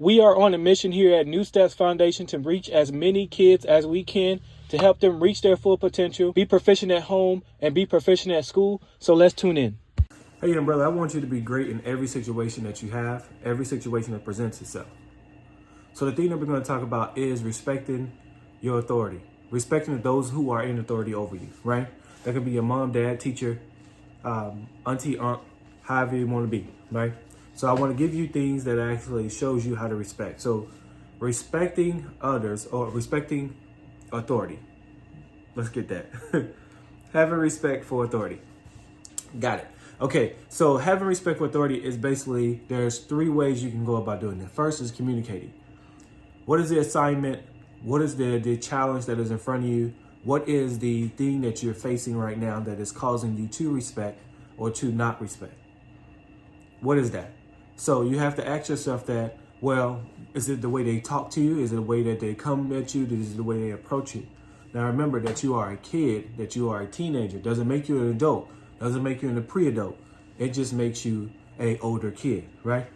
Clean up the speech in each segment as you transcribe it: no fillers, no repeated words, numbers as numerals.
We are on a mission here at New Steps Foundation to reach as many kids as we can to help them reach their full potential, be proficient at home, and be proficient at school. So let's tune in. Hey, young brother, I want you to be great in every situation that you have, every situation that presents itself. So the thing that we're going to talk about is respecting your authority, respecting those who are in authority over you, right? That could be your mom, dad, teacher, auntie, aunt, however you want to be, right? So I want to give you things that actually shows you how to respect. So respecting others or respecting authority. Let's get that. Having respect for authority. Got it. Okay, so having respect for authority is basically, there's three ways you can go about doing it. First is communicating. What is the assignment? What is the challenge that is in front of you? What is the thing that you're facing right now that is causing you to respect or to not respect? What is that? So you have to ask yourself that, well, is it the way they talk to you? Is it the way that they come at you? Is it the way they approach you? Now remember that you are a kid, that you are a teenager. Doesn't make you an adult. Doesn't make you a pre-adult. It just makes you an older kid, right?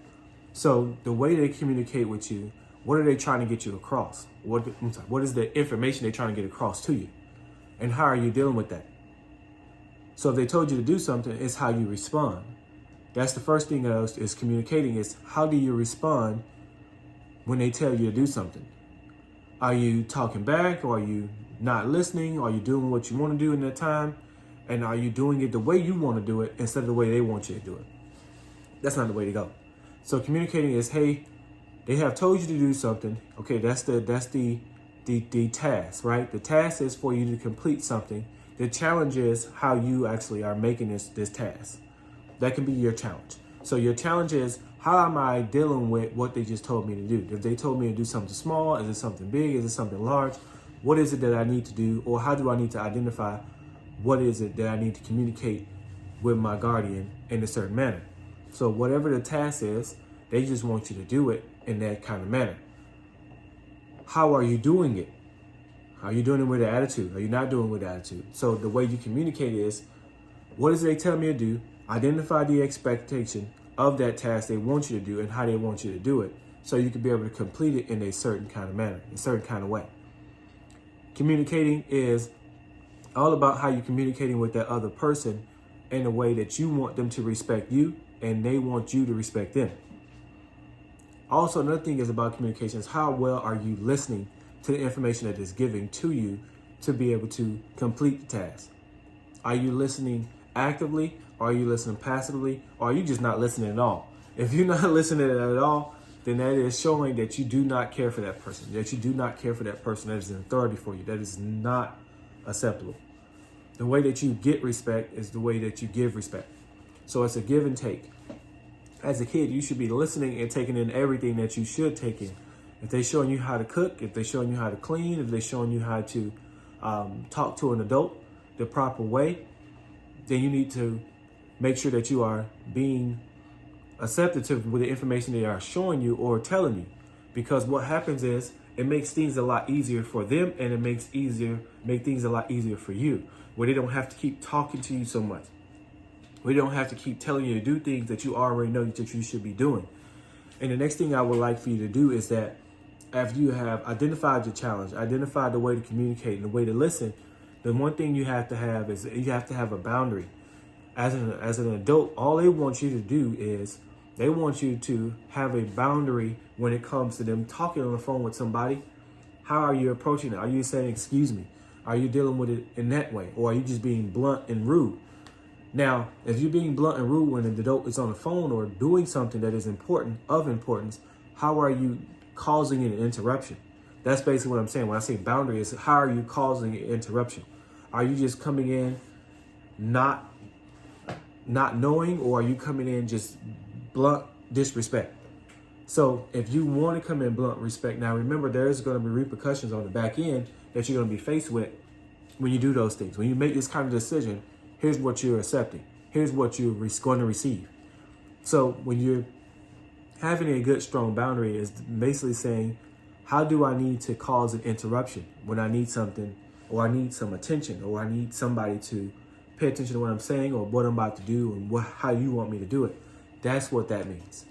So the way they communicate with you, what are they trying to get you across? What is the information they're trying to get across to you? And how are you dealing with that? So if they told you to do something, it's how you respond. That's the first thing else is communicating, is how do you respond when they tell you to do something? Are you talking back, or are you not listening? Are you doing what you want to do in that time? And are you doing it the way you want to do it instead of the way they want you to do it? That's not the way to go. So communicating is, hey, they have told you to do something. Okay, that's the task, right? The task is for you to complete something. The challenge is how you actually are making this task. That can be your challenge. So your challenge is, how am I dealing with what they just told me to do? If they told me to do something small, is it something big? Is it something large? What is it that I need to do? Or how do I need to identify what is it that I need to communicate with my guardian in a certain manner? So whatever the task is, they just want you to do it in that kind of manner. How are you doing it? Are you doing it with an attitude? Are you not doing it with attitude? So the way you communicate is, what is it they tell me to do? Identify the expectation of that task they want you to do and how they want you to do it, so you can be able to complete it in a certain kind of manner, a certain kind of way. Communicating is all about how you're communicating with that other person in a way that you want them to respect you and they want you to respect them. Also, another thing is about communication is how well are you listening to the information that is given to you to be able to complete the task. Are you listening actively? Or are you listening passively? Or are you just not listening at all? If you're not listening at all, then that is showing that you do not care for that person, that you do not care for that person that is an authority for you. That is not acceptable. The way that you get respect is the way that you give respect. So it's a give and take. As a kid, you should be listening and taking in everything that you should take in. If they're showing you how to cook, if they're showing you how to clean, if they're showing you how to talk to an adult the proper way, then you need to make sure that you are being acceptative with the information they are showing you or telling you. Because what happens is, it makes things a lot easier for them, and it make things a lot easier for you, where they don't have to keep talking to you so much. We don't have to keep telling you to do things that you already know that you should be doing. And the next thing I would like for you to do is that after you have identified your challenge, identified the way to communicate and the way to listen, the one thing you have to have is you have to have a boundary. As an adult, all they want you to do is they want you to have a boundary when it comes to them talking on the phone with somebody. How are you approaching it? Are you saying, excuse me? Are you dealing with it in that way? Or are you just being blunt and rude? Now, if you're being blunt and rude when an adult is on the phone or doing something that is of importance, how are you causing an interruption? That's basically what I'm saying. When I say boundary, is how are you causing an interruption? Are you just coming in not knowing, or are you coming in just blunt disrespect? So if you want to come in blunt respect, now remember, there's going to be repercussions on the back end that you're going to be faced with when you do those things. When you make this kind of decision, here's what you're accepting. Here's what you're going to receive. So when you're having a good, strong boundary, is basically saying, how do I need to cause an interruption when I need something, or I need some attention, or I need somebody to pay attention to what I'm saying or what I'm about to do and how you want me to do it. That's what that means.